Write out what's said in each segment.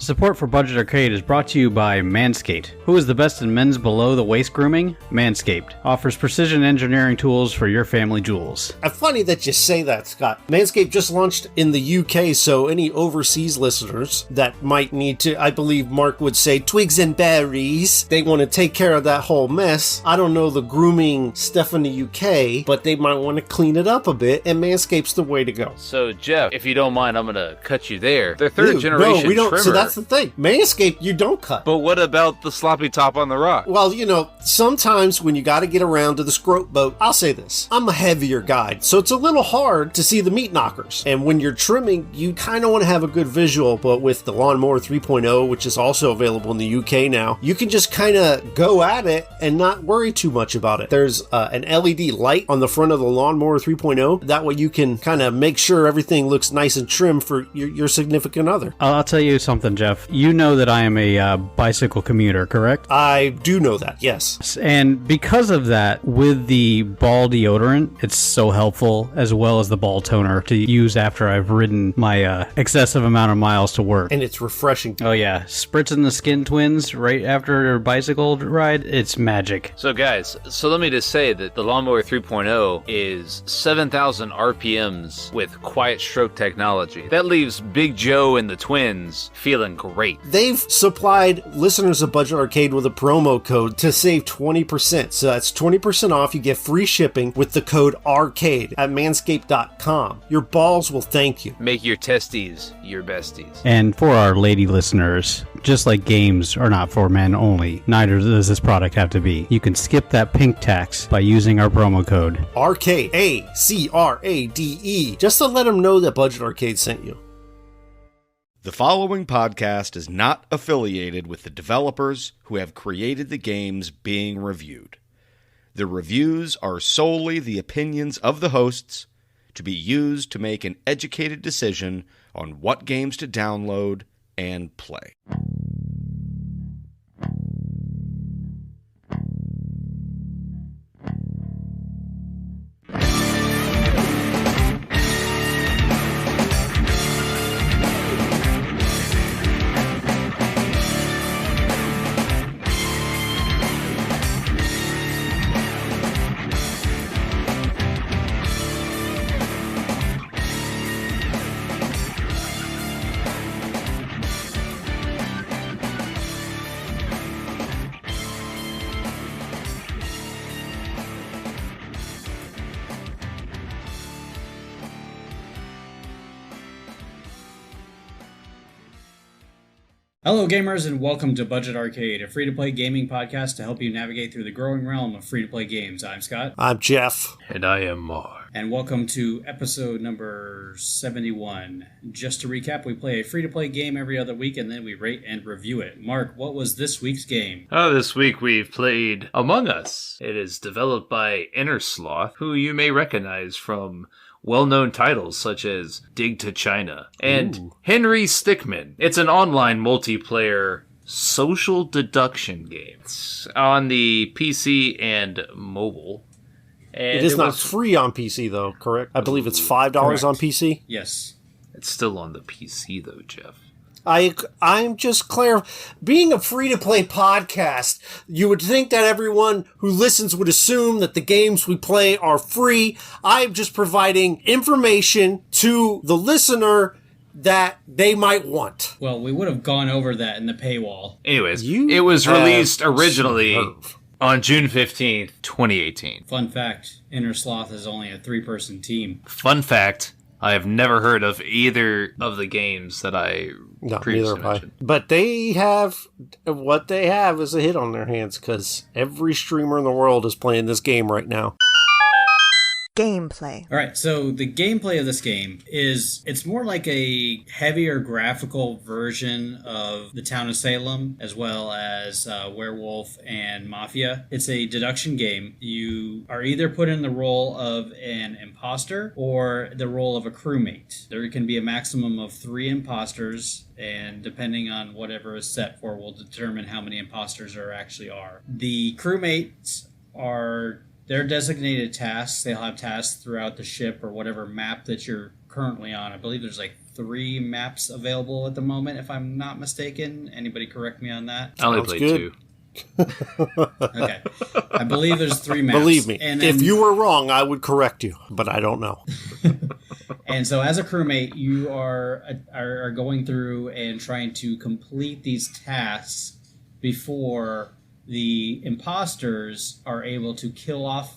Support for Budget Arcade is brought to you by Manscaped. Who is the best in men's below-the-waist grooming? Manscaped offers precision engineering tools for your family jewels. Funny that you say that, Scott. Manscaped just launched in the UK, so any overseas listeners that might need to, I believe Mark would say, twigs and berries, they want to take care of that whole mess. I don't know the grooming stuff in the UK, but they might want to clean it up a bit, and Manscaped's the way to go. So, Jeff, if you don't mind, I'm going to cut you there. Their third generation trimmer. So that's the thing. Manscaped, you don't cut. But what about the sloppy top on the rock? Well, sometimes when you got to get around to the scrote boat, I'll say this. I'm a heavier guy, so it's a little hard to see the meat knockers. And when you're trimming, you kind of want to have a good visual, but with the Lawnmower 3.0, which is also available in the UK now, you can just kind of go at it and not worry too much about it. There's an LED light on the front of the Lawnmower 3.0. That way you can kind of make sure everything looks nice and trim for your significant other. I'll tell you something, Jeff. You know that I am a bicycle commuter, correct? I do know that, yes. And because of that, with the ball deodorant, it's so helpful, as well as the ball toner to use after I've ridden my excessive amount of miles to work. And it's refreshing. Oh yeah, spritzing the Skin Twins right after a bicycle ride, it's magic. So guys, let me just say that the Lawnmower 3.0 is 7,000 RPMs with quiet stroke technology. That leaves Big Joe and the twins feeling great. They've supplied listeners of Budget Arcade with a promo code to save 20%. So that's 20% off. You get free shipping with the code ARCADE at manscaped.com. Your balls will thank you. Make your testes your besties. And for our lady listeners, just like games are not for men only, neither does this product have to be. You can skip that pink tax by using our promo code ARCADE, ACRADE, just to let them know that Budget Arcade sent you. The following podcast is not affiliated with the developers who have created the games being reviewed. The reviews are solely the opinions of the hosts, to be used to make an educated decision on what games to download and play. Hello gamers and welcome to Budget Arcade, a free-to-play gaming podcast to help you navigate through the growing realm of free-to-play games. I'm Scott. I'm Jeff. And I am Mark. And welcome to episode number 71. Just to recap, we play a free-to-play game every other week and then we rate and review it. Mark, what was this week's game? This week we've played Among Us. It is developed by Inner Sloth, who you may recognize from well-known titles such as Dig to China and Henry Stickmin. It's an online multiplayer social deduction game. It's on the PC and mobile. And it is not free on PC, though, correct? I believe it's $5 on PC. Yes. It's still on the PC, though, Jeff. I'm just clear. Being a free-to-play podcast, you would think that everyone who listens would assume that the games we play are free. I'm just providing information to the listener that they might want. Well, we would have gone over that in the paywall. Anyways, it was released originally on June 15th, 2018. Fun fact, Inner Sloth is only a 3-person team. Fun fact, I have never heard of either of the games that I previously mentioned. But they have, what they have is a hit on their hands, because every streamer in the world is playing this game right now. Gameplay. Alright, so the gameplay of this game is, it's more like a heavier graphical version of The Town of Salem, as well as Werewolf and Mafia. It's a deduction game. You are either put in the role of an imposter or the role of a crewmate. There can be a maximum of 3 imposters, and depending on whatever is set for will determine how many imposters there actually are. The crewmates are their designated tasks. They'll have tasks throughout the ship or whatever map that you're currently on. I believe there's like 3 maps available at the moment, if I'm not mistaken. Anybody correct me on that? I only Sounds played good. 2. Okay. I believe there's 3 maps. Believe me, And if you were wrong, I would correct you, but I don't know. And so, as a crewmate, you are going through and trying to complete these tasks before the imposters are able to kill off,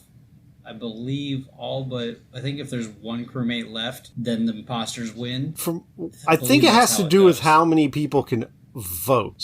I believe, all but I think if there's one crewmate left, then the imposters win. I think it that's has how to it do with goes. how many people can vote.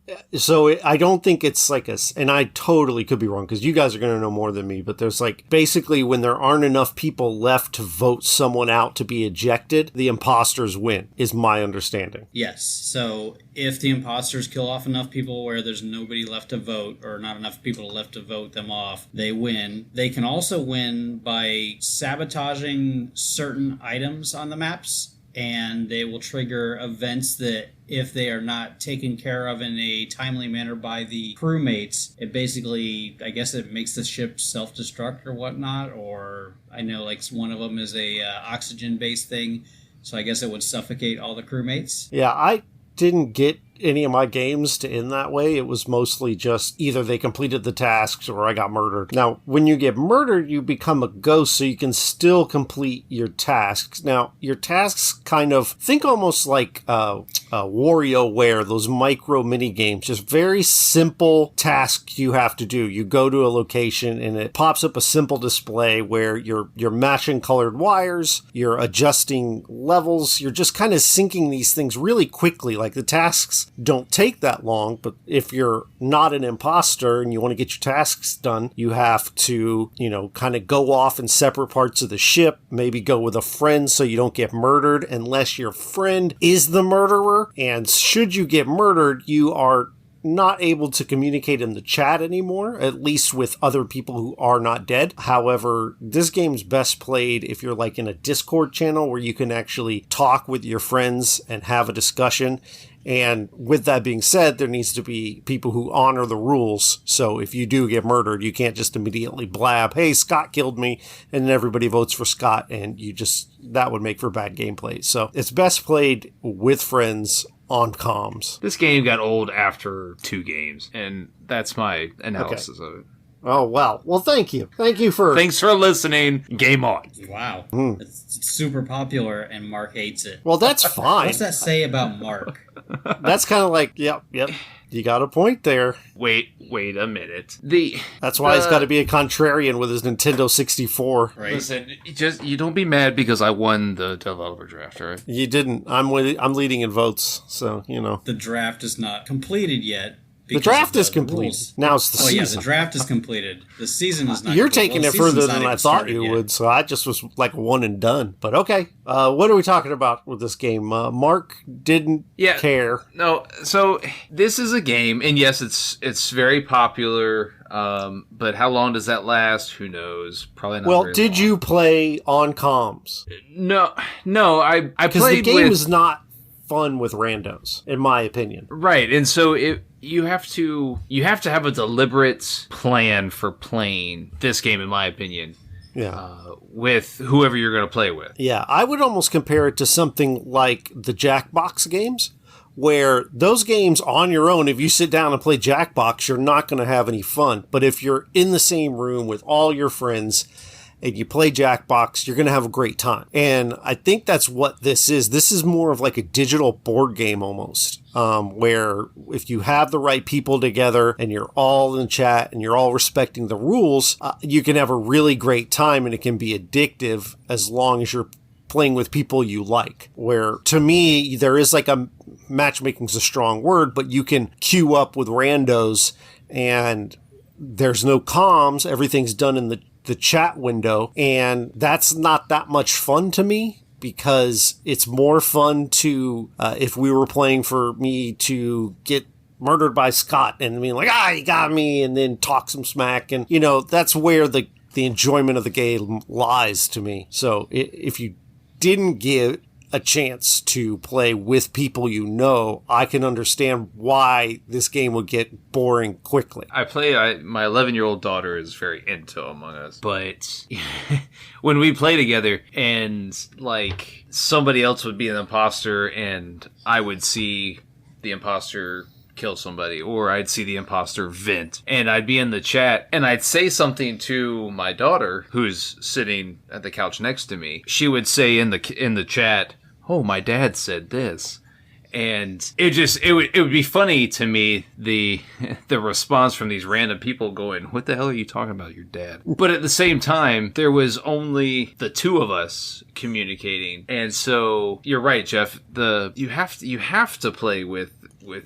I don't think it's like and I totally could be wrong because you guys are going to know more than me, but there's like basically when there aren't enough people left to vote someone out to be ejected, the imposters win, is my understanding. Yes. So if the imposters kill off enough people where there's nobody left to vote or not enough people left to vote them off, they win. They can also win by sabotaging certain items on the maps, and they will trigger events that if they are not taken care of in a timely manner by the crewmates, it basically, I guess it makes the ship self-destruct or whatnot, or I know like one of them is a oxygen-based thing, so I guess it would suffocate all the crewmates. Yeah, I didn't get any of my games to end that way. It was mostly just either they completed the tasks or I got murdered. Now, when you get murdered, you become a ghost, so you can still complete your tasks. Now, your tasks kind of think almost like WarioWare, those micro mini games, just very simple tasks you have to do. You go to a location and it pops up a simple display where you're matching colored wires, you're adjusting levels, you're just kind of syncing these things really quickly. Like the tasks don't take that long, but if you're not an imposter and you want to get your tasks done, you have to, kind of go off in separate parts of the ship, maybe go with a friend so you don't get murdered unless your friend is the murderer. And should you get murdered, you are not able to communicate in the chat anymore, at least with other people who are not dead. However, this game's best played if you're like in a Discord channel where you can actually talk with your friends and have a discussion. And with that being said, there needs to be people who honor the rules. So if you do get murdered, you can't just immediately blab, hey, Scott killed me, and then everybody votes for Scott, and that would make for bad gameplay. So it's best played with friends on comms. This game got old after 2 games, and that's my analysis of it. Oh, wow. Well, thank you. Thanks for listening. Game on. Wow. It's super popular, and Mark hates it. Well, that's fine. What's that say about Mark? That's kind of like, yep. You got a point there. Wait a minute. That's why he's got to be a contrarian with his Nintendo 64. Right. Listen, you don't be mad because I won the developer draft, all right? You didn't. I'm leading in votes, so, The draft is not completed yet. The draft is complete. Now it's the season. Oh, yeah, the draft is completed. The season is not You're complete. taking Well, it the further season's than not I even thought started you yet. would, so I just was like one and done. But okay. What are we talking about with this game? Mark didn't care. No, so this is a game, and yes, it's very popular, but how long does that last? Who knows? Probably not very did long. you play on comms? No, I played Because the game is not fun with randos, in my opinion. Right, and so you have to have a deliberate plan for playing this game, in my opinion. Yeah. With whoever you're going to play with. Yeah, I would almost compare it to something like the Jackbox games, where those games on your own, if you sit down and play Jackbox, you're not going to have any fun. But if you're in the same room with all your friends and you play Jackbox, you're going to have a great time. And I think that's what this is. This is more of like a digital board game almost, where if you have the right people together and you're all in chat and you're all respecting the rules, you can have a really great time, and it can be addictive as long as you're playing with people you like. Where to me, there is like a matchmaking's a strong word, but you can queue up with randos and there's no comms. Everything's done in the chat window, and that's not that much fun to me, because it's more fun to if we were playing for me to get murdered by Scott and being like, he got me, and then talk some smack, and that's where the enjoyment of the game lies to me. So if you didn't get a chance to play with people you know, I can understand why this game would get boring quickly. My 11-year-old daughter is very into Among Us, but when we play together and like somebody else would be an imposter and I would see the imposter kill somebody, or I'd see the imposter vent, and I'd be in the chat and I'd say something to my daughter who's sitting at the couch next to me. She would say in the chat, "Oh, my dad said this." And it would be funny to me, the response from these random people going, "What the hell are you talking about, your dad?" But at the same time, there was only the two of us communicating. And so you're right, Jeff. You have to play with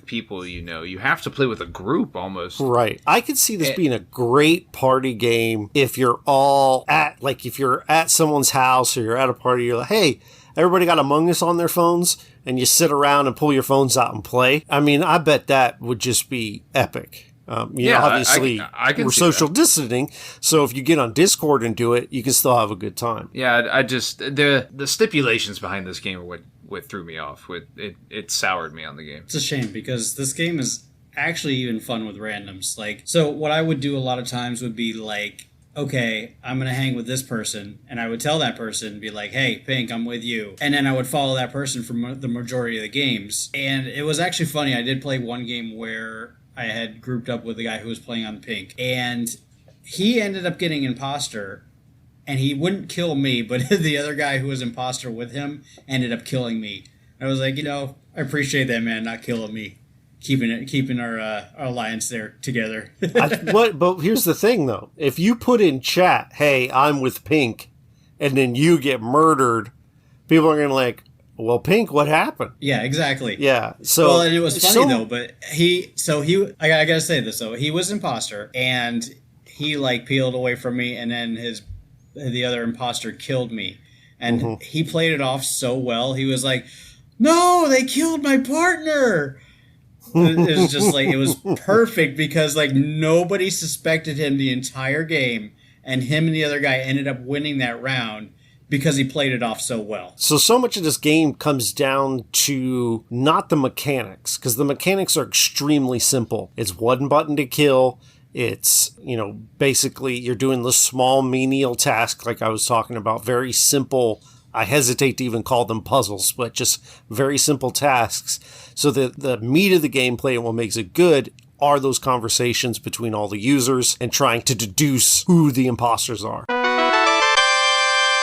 people, you know. You have to play with a group almost. Right. I could see this being a great party game if you're all if you're at someone's house or you're at a party, you're like, hey, everybody got Among Us on their phones, and you sit around and pull your phones out and play. I mean, I bet that would just be epic. Obviously, we're social distancing, so if you get on Discord and do it, you can still have a good time. Yeah, I just the stipulations behind this game are what threw me off. It soured me on the game. It's a shame because this game is actually even fun with randoms. Like, so what I would do a lot of times would be like, okay, I'm going to hang with this person. And I would tell that person, be like, hey, Pink, I'm with you. And then I would follow that person for the majority of the games. And it was actually funny. I did play one game where I had grouped up with the guy who was playing on Pink. And he ended up getting imposter. And he wouldn't kill me, but the other guy who was imposter with him ended up killing me. I was like, I appreciate that, man, not killing me. Keeping our alliance there together. But here's the thing, though. If you put in chat, hey, I'm with Pink, and then you get murdered, people are going to like, well, Pink, what happened? Yeah, exactly. Yeah. So, and it was funny, though, but I gotta say this, though. He was imposter, and he, like, peeled away from me, and then the other imposter killed me. And he played it off so well. He was like, no, they killed my partner. It was just like, it was perfect because like nobody suspected him the entire game, and him and the other guy ended up winning that round because he played it off so well. So much of this game comes down to not the mechanics, because the mechanics are extremely simple. It's one button to kill. It's, basically you're doing the small menial task like I was talking about, very simple. I hesitate to even call them puzzles, but just very simple tasks. So the meat of the gameplay and what makes it good are those conversations between all the users and trying to deduce who the imposters are.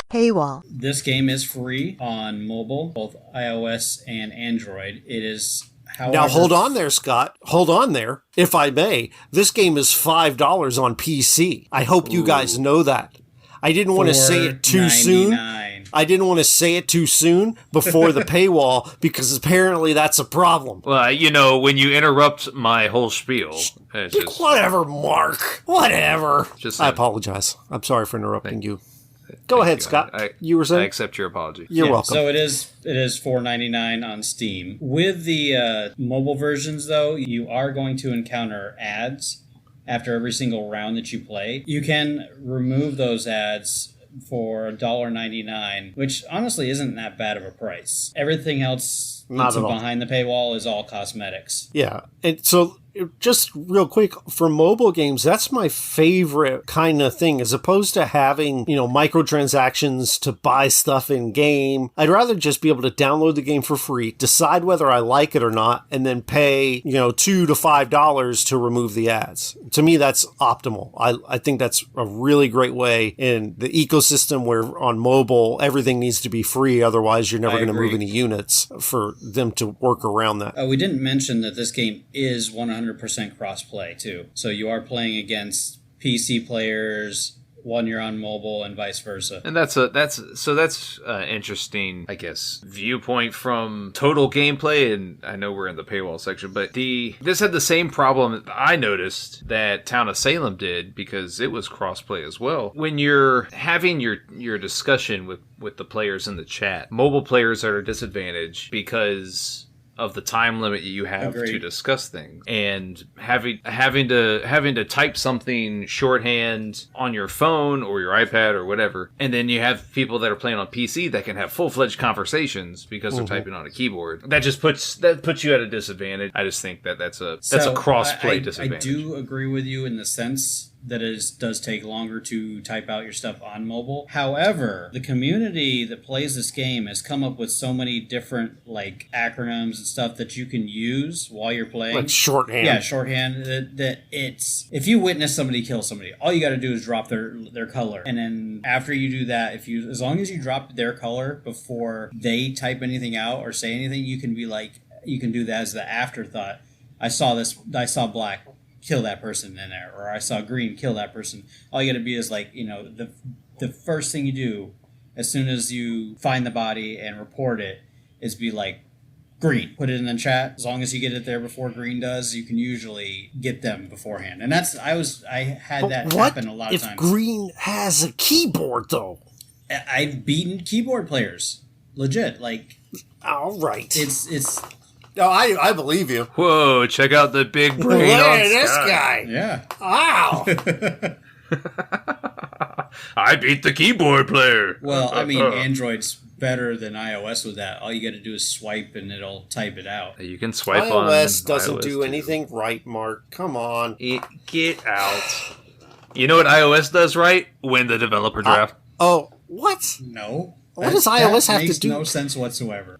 Paywall. This game is free on mobile, both iOS and Android. It is, however... Now, hold on there, Scott. Hold on there. If I may, this game is $5 on PC. I hope you guys know that. I didn't want to say it too soon. I didn't want to say it too soon before the paywall because apparently that's a problem. Well, when you interrupt my whole spiel, it's just... Whatever, Mark. Whatever. I apologize. I'm sorry for interrupting you. Go ahead, Scott. You were saying? I accept your apology. You're welcome. So it is $4.99 on Steam. With the mobile versions, though, you are going to encounter ads after every single round that you play. You can remove those ads for $1.99, which honestly isn't that bad of a price. Everything else behind the paywall is all cosmetics. Yeah. And so just real quick, for mobile games, that's my favorite kind of thing, as opposed to having, microtransactions to buy stuff in game. I'd rather just be able to download the game for free, decide whether I like it or not, and then pay, $2 to $5 to remove the ads. To me, that's optimal. I think that's a really great way in the ecosystem where on mobile, everything needs to be free. Otherwise, you're never going to move any units for them to work around that. We didn't mention that this game is 100% cross-play, too. So you are playing against PC players when you're on mobile and vice versa. And that's interesting, I guess, viewpoint from total gameplay. And I know we're in the paywall section, but this had the same problem that I noticed that Town of Salem did, because it was cross-play as well. When you're having your discussion with the players in the chat, mobile players are at a disadvantage because of the time limit you have Agreed. to discuss things, and having to type something shorthand on your phone or your iPad or whatever, and then you have people that are playing on PC that can have full-fledged conversations because they're typing on a keyboard. That just puts you at a disadvantage. I just think that's a cross-play disadvantage. I do agree with you in the sense that it does take longer to type out your stuff on mobile. However, the community that plays this game has come up with so many different like acronyms and stuff that you can use while you're playing. Like shorthand. Yeah, shorthand. That it's if you witness somebody kill somebody, all you got to do is drop their color, and then after you do that, as long as you drop their color before they type anything out or say anything, you can do that as the afterthought. I saw black. Kill that person in there, or I saw green, kill that person. All you gotta be is like, the first thing you do as soon as you find the body and report it is be like, green, put it in the chat. As long as you get it there before green does, you can usually get them beforehand. And I had that happen a lot of times. If green has a keyboard though? I've beaten keyboard players. Legit. Like, all right. It's No, I believe you. Whoa, check out the big brain Look on at this Sky. guy. Yeah. Wow. I beat the keyboard player. Well, I mean, Android's better than iOS with that. All you got to do is swipe and it'll type it out. You can swipe on iOS doesn't iOS do too. anything right, Mark. Come on. Get out. You know what iOS does right? Win the developer draft. Oh, what? No. What does iOS have to makes do? No sense whatsoever.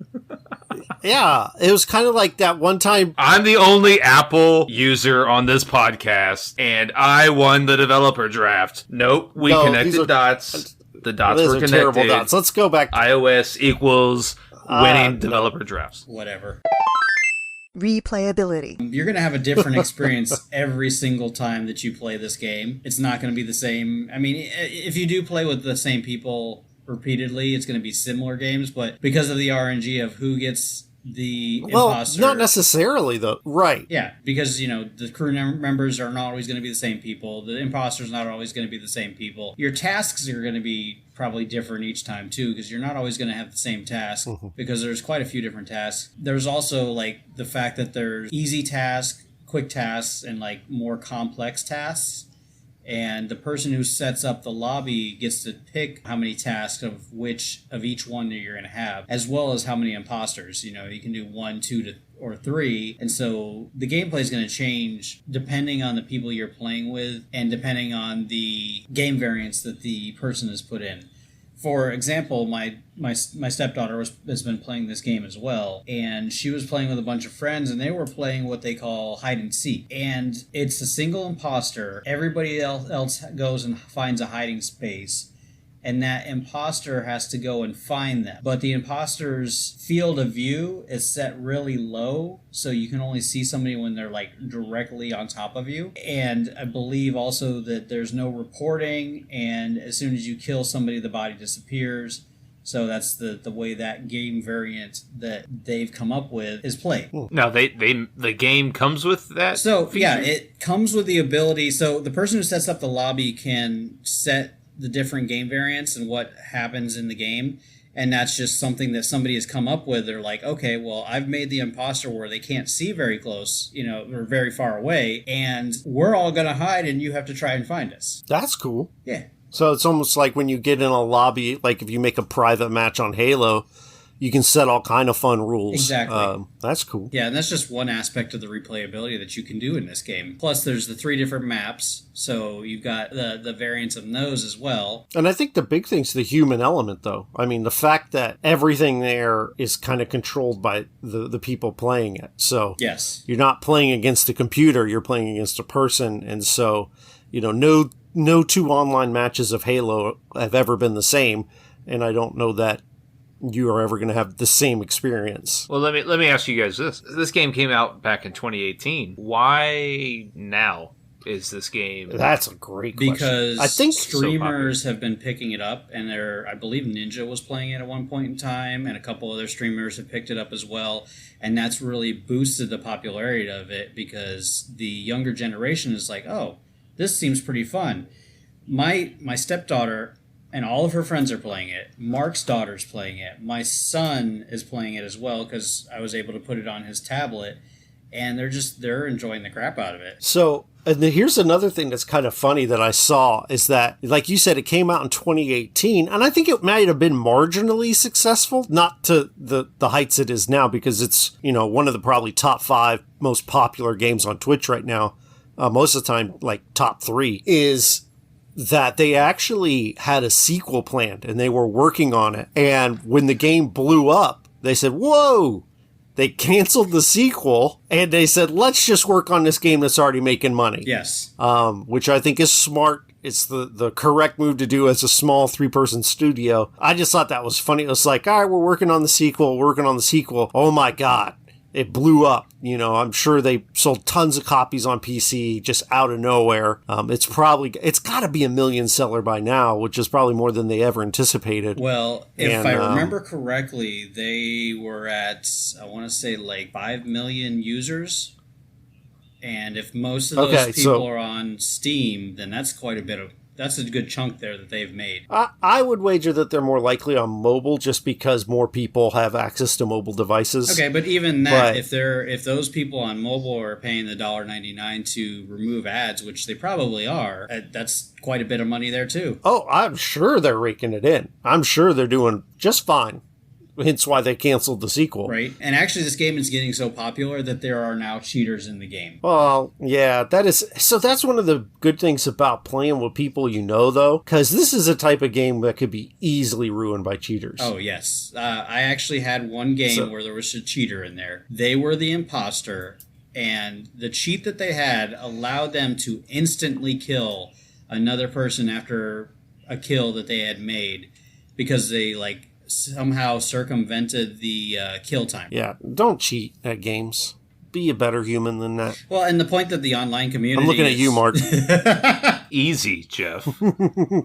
Yeah, it was kind of like that one time. I'm the only Apple user on this podcast, and I won the developer draft. Nope, we connected dots. The dots Those were are connected. terrible dots. Let's go back. iOS equals winning developer drafts. Whatever. Replayability. You're going to have a different experience every single time that you play this game. It's not going to be the same. I mean, if you do play with the same people repeatedly, it's going to be similar games, but because of the RNG of who gets the imposter. Not necessarily, though. Right. Yeah, because, the crew members are not always going to be the same people. The imposter's not always going to be the same people. Your tasks are going to be probably different each time, too, because you're not always going to have the same task, because there's quite a few different tasks. There's also, the fact that there's easy tasks, quick tasks, and, more complex tasks. And the person who sets up the lobby gets to pick how many tasks of each one that you're going to have, as well as how many imposters. You can do 1, 2, or 3. And so the gameplay is going to change depending on the people you're playing with and depending on the game variants that the person has put in. For example, my stepdaughter has been playing this game as well, and she was playing with a bunch of friends, and they were playing what they call hide and seek. And it's a single imposter. Everybody else goes and finds a hiding space, and that imposter has to go and find them. But the imposter's field of view is set really low, so you can only see somebody when they're directly on top of you. And I believe also that there's no reporting, and as soon as you kill somebody, the body disappears. So that's the way that game variant that they've come up with is played. Now, the game comes with that? So, feature? yeah, it comes with the ability. So the person who sets up the lobby can set the different game variants and what happens in the game, and that's just something that somebody has come up with. They're like, okay, well, I've made the imposter where they can't see very close, or very far away, and we're all gonna hide and you have to try and find us. That's cool. Yeah. So it's almost like when you get in a lobby, like if you make a private match on Halo, you can set all kind of fun rules. Exactly. That's cool. Yeah, and that's just one aspect of the replayability that you can do in this game. Plus, there's the 3 different maps, so you've got the variants of those as well. And I think the big thing's the human element, though. I mean, the fact that everything there is kind of controlled by the people playing it. So Yes. you're not playing against a computer, you're playing against a person. And so, no 2 online matches of Halo have ever been the same. And I don't know that you are ever going to have the same experience. Well, let me ask you guys this. This game came out back in 2018. Why now is this game? That's a great question. Because I think streamers have been picking it up, and I believe Ninja was playing it at one point in time, and a couple other streamers have picked it up as well, and that's really boosted the popularity of it because the younger generation is like, oh, this seems pretty fun. My stepdaughter and all of her friends are playing it. Mark's daughter's playing it. My son is playing it as well because I was able to put it on his tablet, and they're enjoying the crap out of it. So, and here's another thing that's kind of funny that I saw is that, like you said, it came out in 2018, and I think it might have been marginally successful, not to the heights it is now, because it's, one of the probably top 5 most popular games on Twitch right now. Most of the time, like top 3, is that they actually had a sequel planned and they were working on it. And when the game blew up, they said, whoa, they canceled the sequel and they said, let's just work on this game that's already making money. Yes. Which I think is smart. It's the correct move to do as a small 3-person studio. I just thought that was funny. It was like, all right, we're working on the sequel. Oh my God. It blew up. I'm sure they sold tons of copies on PC just out of nowhere. It's got to be a million seller by now, which is probably more than they ever anticipated. Well, if I remember correctly, they were at, I want to say, like 5 million users. And if most of those people are on Steam, then that's that's a good chunk there that they've made. I would wager that they're more likely on mobile just because more people have access to mobile devices. Okay, but even that, if those people on mobile are paying the $1.99 to remove ads, which they probably are, that's quite a bit of money there too. Oh, I'm sure they're raking it in. I'm sure they're doing just fine. Hence why they canceled the sequel. Right. And actually, this game is getting so popular that there are now cheaters in the game. Well, yeah, that's one of the good things about playing with people though, because this is a type of game that could be easily ruined by cheaters. Oh, yes. I actually had one game where there was a cheater in there. They were the imposter, and the cheat that they had allowed them to instantly kill another person after a kill that they had made because they, somehow circumvented the kill time. Yeah, don't cheat at games. Be a better human than that. Well, and the point that the online community I'm looking at you, Mark. Easy, Jeff.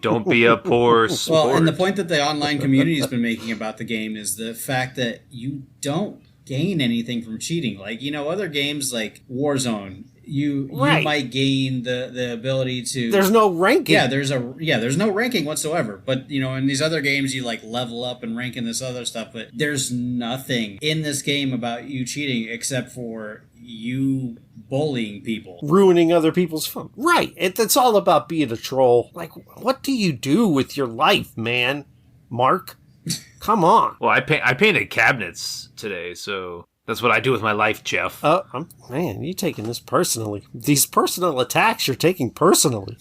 Don't be a poor sport. Well, and the point that the online community has been making about the game is the fact that you don't gain anything from cheating. Other games like Warzone, you might gain the ability to. There's no ranking. Yeah, there's no ranking whatsoever. But in these other games, you level up and rank in this other stuff. But there's nothing in this game about you cheating except for you bullying people, ruining other people's fun. Right. It's all about being a troll. What do you do with your life, man? Mark, come on. Well, I painted cabinets today, so. That's what I do with my life, Jeff. Man, you're taking this personally. These personal attacks you're taking personally.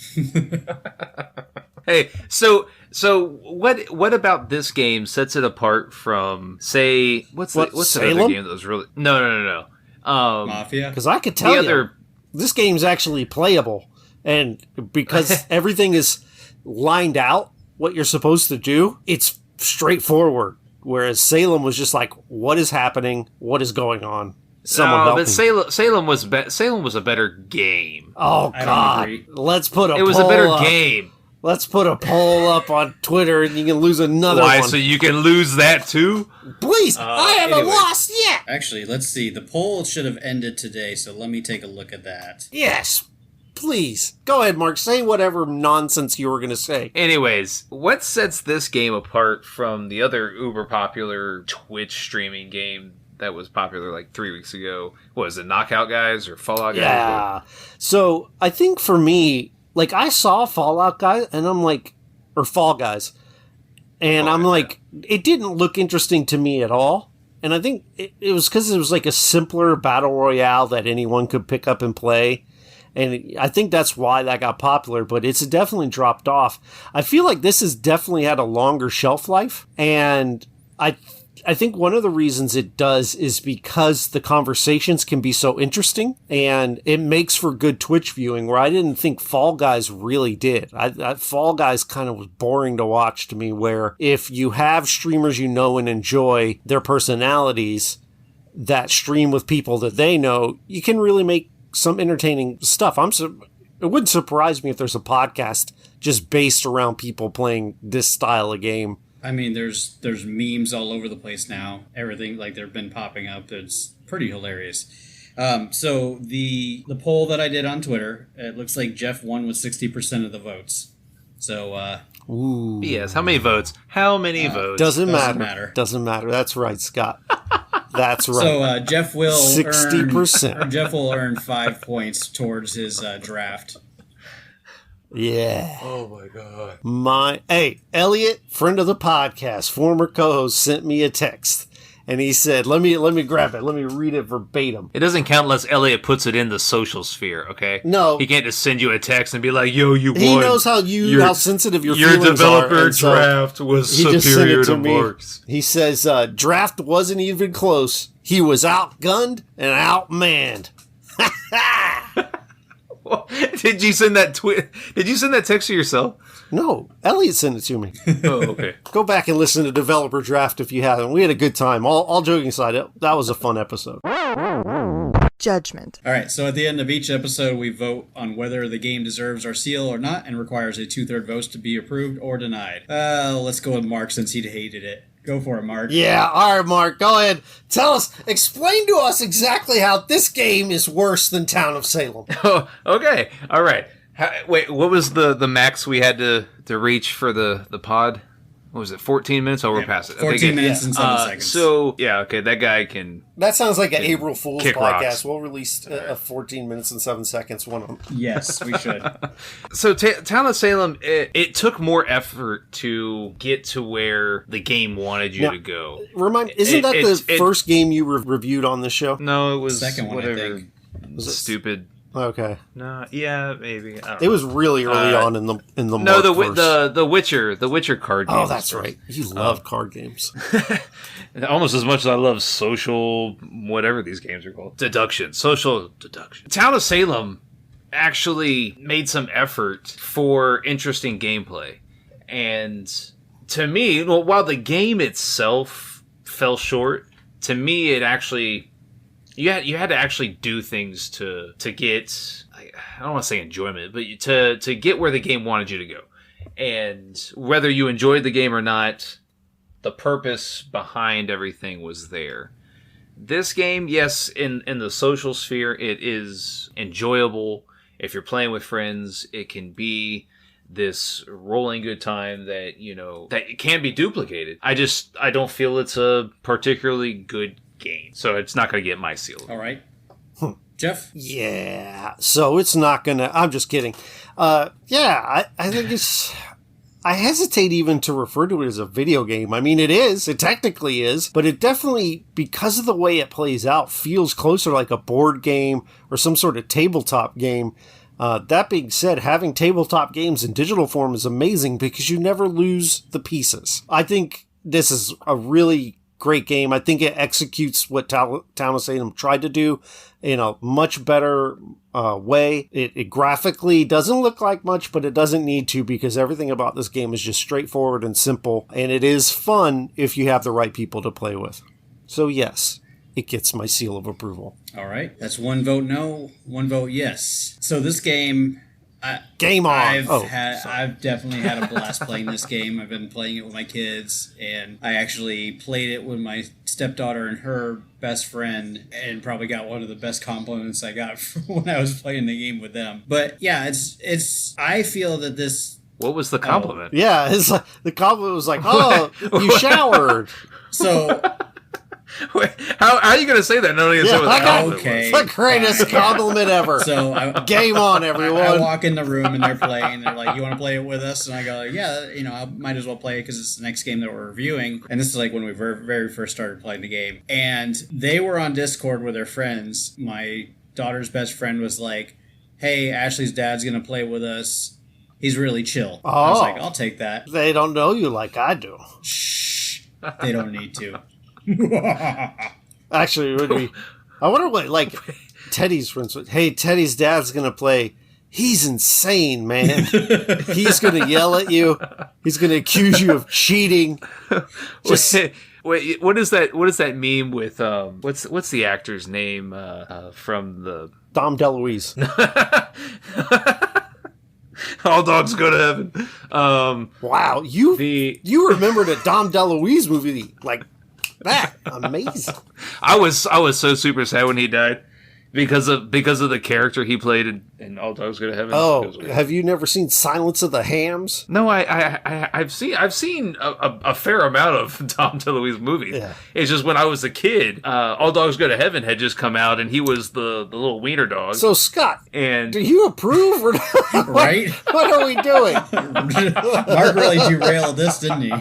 Hey, so what about this game sets it apart from, say, what's the other game that was really... No. Mafia? Because I could tell you, this game's actually playable. And because everything is lined out, what you're supposed to do, it's straightforward. Whereas Salem was just like, what is happening? What is going on? Someone help me. But Salem was a better game. Oh, God. Let's put a poll It was a better up. game. Let's put a poll up on Twitter and you can lose another one. Why, so you can lose that too? Please, I haven't lost yet. Actually, let's see. The poll should have ended today, so let me take a look at that. Yes. Please. Go ahead, Mark. Say whatever nonsense you were going to say. Anyways, what sets this game apart from the other uber popular Twitch streaming game that was popular 3 weeks ago? What was it, Knockout Guys or Fallout Guys? Yeah. So I think for me, I saw Fallout Guys and I'm like, or Fall Guys. And I'm like, it didn't look interesting to me at all. And I think it was because it was a simpler battle royale that anyone could pick up and play. And I think that's why that got popular, but it's definitely dropped off. I feel like this has definitely had a longer shelf life. And I think one of the reasons it does is because the conversations can be so interesting and it makes for good Twitch viewing, where I didn't think Fall Guys really did. Fall Guys kind of was boring to watch to me, where if you have streamers and enjoy their personalities that stream with people that they know, you can really make some entertaining stuff. It wouldn't surprise me if there's a podcast just based around people playing this style of game. I mean, there's memes all over the place now. Everything, they've been popping up. It's pretty hilarious. So the poll that I did on Twitter, it looks like Jeff won with 60% of the votes. So Ooh. Yes. How many votes? How many votes? Doesn't matter. Doesn't matter. That's right, Scott. That's right. So Jeff will 60%. Jeff will earn 5 points towards his draft. Yeah. Oh my god. Hey, Elliot, friend of the podcast, former co-host, sent me a text. And he said, let me grab it. Let me read it verbatim. It doesn't count unless Elliot puts it in the social sphere, okay? No. He can't just send you a text and be like, yo, you won. He knows how sensitive your feelings are. Your developer draft was superior to Mark's. He says, draft wasn't even close. He was outgunned and outmanned. Did you send that Did you send that text to yourself? No, Elliot sent it to me. Oh, okay. Go back and listen to Developer Draft if you haven't. We had a good time. All joking aside, that was a fun episode. Judgment. All right, so at the end of each episode, we vote on whether the game deserves our seal or not and requires a 2/3 votes to be approved or denied. Let's go with Mark since he hated it. Go for it, Mark. Yeah, all right, Mark, go ahead. Explain to us exactly how this game is worse than Town of Salem. Oh, okay. All right. Wait, what was the max we had to reach for the pod? What was it, 14 minutes? Oh, we're past it. 14 minutes and 7 seconds. So, yeah, okay, that guy can... That sounds like an April Fool's kick podcast. rocks. We'll release a 14 minutes and 7 seconds one of them. Yes, we should. So, Town of Salem, it took more effort to get to where the game wanted you to go. Isn't that the first game you reviewed on this show? No, it was second one, whatever. I think. Was it stupid? Okay. No, yeah, maybe. I don't It know. was really early on in the No, Mark verse. the Witcher card game. Oh, that's right. You love card games. Almost as much as I love social, whatever these games are called. Social deduction. Town of Salem actually made some effort for interesting gameplay. And to me, while the game itself fell short, to me it actually... You had to actually do things to get, I don't want to say enjoyment, but to get where the game wanted you to go. And whether you enjoyed the game or not, the purpose behind everything was there. This game, yes, in the social sphere, it is enjoyable. If you're playing with friends, it can be this rolling good time that, that can be duplicated. I don't feel it's a particularly good game, so it's not going to get my seal. All right. Jeff? Yeah, so it's not going to... I'm just kidding. I think it's... I hesitate even to refer to it as a video game. I mean, it is. It technically is. But it definitely, because of the way it plays out, feels closer like a board game or some sort of tabletop game. That being said, having tabletop games in digital form is amazing because you never lose the pieces. I think this is a really great game. I think it executes what Town of Salem tried to do in a much better way. It graphically doesn't look like much, but it doesn't need to because everything about this game is just straightforward and simple, and it is fun if you have the right people to play with. So yes, it gets my seal of approval. All right. That's 1 vote no, 1 vote yes. So this game... Game on! I've definitely had a blast playing this game. I've been playing it with my kids, and I actually played it with my stepdaughter and her best friend, and probably got one of the best compliments I got when I was playing the game with them. But yeah, it's. I feel that this. What was the compliment? Yeah, it's like, the compliment was like, "Oh, you showered." So. Wait, how are you going to say that? No, you say what the compliment okay. was. The greatest compliment ever. So game on, everyone. I walk in the room and they're playing. They're like, "You want to play it with us?" And I go, "Yeah, I might as well play it because it's the next game that we're reviewing." And this is like when we very first started playing the game. And they were on Discord with their friends. My daughter's best friend was like, "Hey, Ashley's dad's going to play with us. He's really chill." I was like, "I'll take that." They don't know you like I do. Shh. They don't need to. Actually, it would be. I wonder what, like, Teddy's friends would. Hey, Teddy's dad's going to play. He's insane, man. He's going to yell at you. He's going to accuse you of cheating. Wait, what is that? What is that meme with? What's the actor's name from the Dom DeLuise? All dogs go to heaven. Wow, you remembered a Dom DeLuise movie like that? Amazing. I was so super sad when he died because of the character he played in All Dogs Go to Heaven. Oh, have you never seen Silence of the Hams? No, I've seen a fair amount of Dom DeLuise movies. Yeah. It's just when I was a kid, All Dogs Go to Heaven had just come out, and he was the little wiener dog. So Scott, and do you approve or not? Right? What are we doing? Mark really derailed this, didn't he?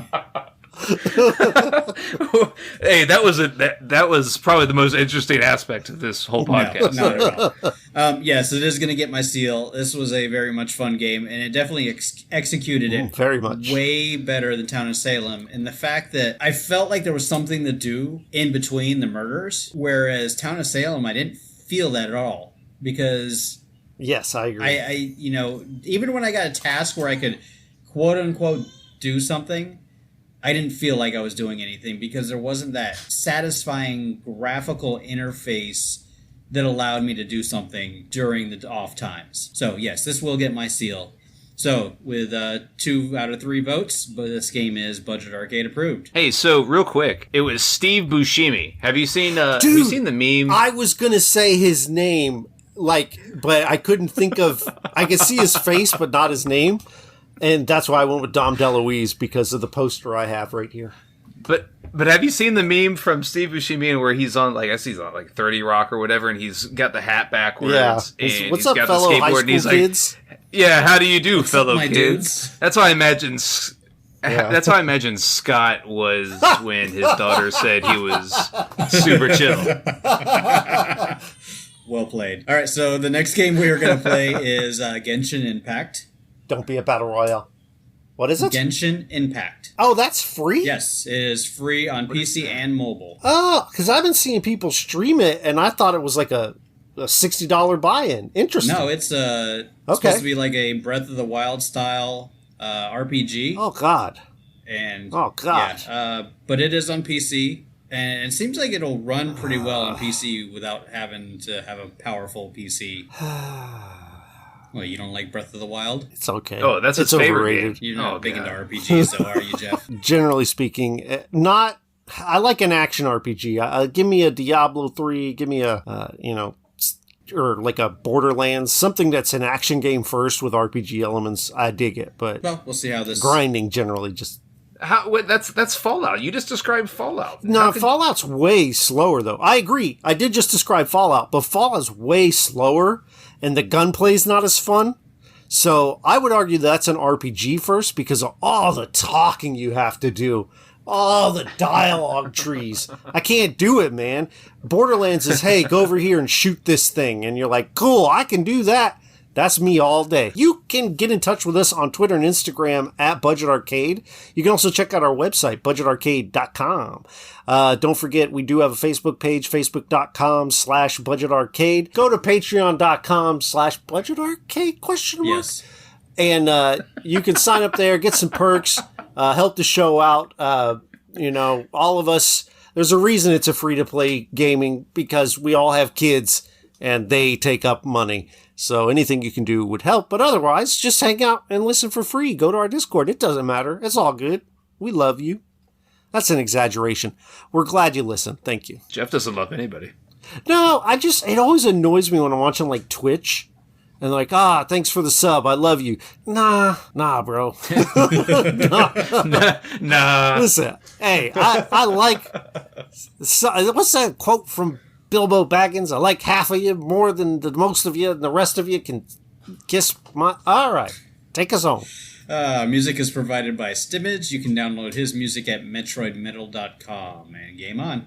Hey, that was probably the most interesting aspect of this whole podcast. No, not at all. Yes, it is going to get my seal. This was a very much fun game, and it definitely executed it very much way better than Town of Salem. And the fact that I felt like there was something to do in between the murders, whereas Town of Salem, I didn't feel that at all. Because yes, I agree. I even when I got a task where I could quote unquote do something, I didn't feel like I was doing anything because there wasn't that satisfying graphical interface that allowed me to do something during the off times. So yes, this will get my seal. So with 2 out of 3 votes, but this game is Budget Arcade approved. Hey, so real quick, it was Steve Buscemi. Have you seen? Dude, have you seen the meme? I was gonna say his name, but I couldn't think of. I could see his face, but not his name. And that's why I went with Dom DeLuise because of the poster I have right here. But have you seen the meme from Steve Buscemi where he's on, I guess he's on 30 Rock or whatever, and he's got the hat backwards. Yeah. And What's he's up, got fellow the skateboard, high school and he's kids? Yeah, how do you do, fellow my kids? dudes? That's how I imagine. Yeah. That's how I imagine Scott was when his daughter said he was super chill. Well played. All right, so the next game we are going to play is Genshin Impact. Don't be a battle royale. What is it? Genshin Impact. Oh, that's free? Yes, it is free on PC and mobile. Oh, because I've been seeing people stream it, and I thought it was like a $60 buy-in. Interesting. No, it's supposed to be like a Breath of the Wild style RPG. Oh, God. And oh, God. Yeah, but it is on PC, and it seems like it'll run pretty well on PC without having to have a powerful PC. Well, you don't like Breath of the Wild? It's okay. Oh, that's it's his favorite overrated. game. You're not big into RPGs, though, are you, Jeff? Generally speaking, not. I like an action RPG. Give me a Diablo 3. Give me a, or like a Borderlands, something that's an action game first with RPG elements. I dig it, but Well, we'll see how this... grinding generally just... That's Fallout. You just described Fallout. No, Fallout's way slower, though. I agree. I did just describe Fallout, but Fallout's way slower, and the gunplay's not as fun. So I would argue that's an RPG first because of all the talking you have to do. All the dialogue trees. I can't do it, man. Borderlands is, hey, go over here and shoot this thing. And you're like, cool, I can do that. That's me all day. You can get in touch with us on Twitter and Instagram at Budget Arcade. You can also check out our website, budgetarcade.com. Don't forget, we do have a Facebook page, facebook.com/Budget Arcade. Go to patreon.com/Budget Arcade, ? Yes. And you can sign up there, get some perks, help the show out. All of us, there's a reason it's a free-to-play gaming because we all have kids and they take up money. So anything you can do would help. But otherwise, just hang out and listen for free. Go to our Discord. It doesn't matter. It's all good. We love you. That's an exaggeration. We're glad you listen. Thank you. Jeff doesn't love anybody. No, it always annoys me when I'm watching like Twitch. And like, thanks for the sub. I love you. Nah, bro. Nah. Listen, hey, I like... What's that quote from Bilbo Baggins? I like half of you more than the most of you, and the rest of you can kiss my... All right, take us home. Music is provided by Stimage. You can download his music at metroidmetal.com. And game on.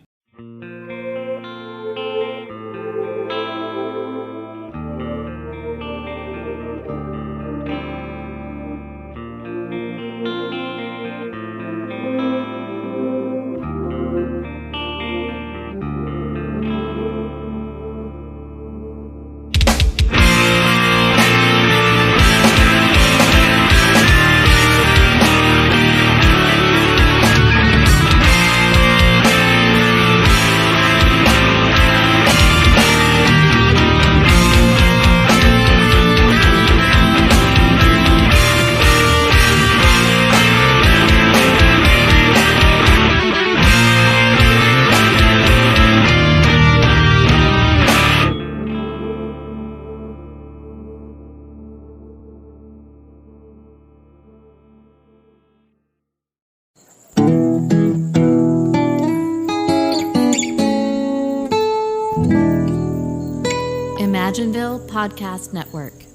Imagineville Podcast Network.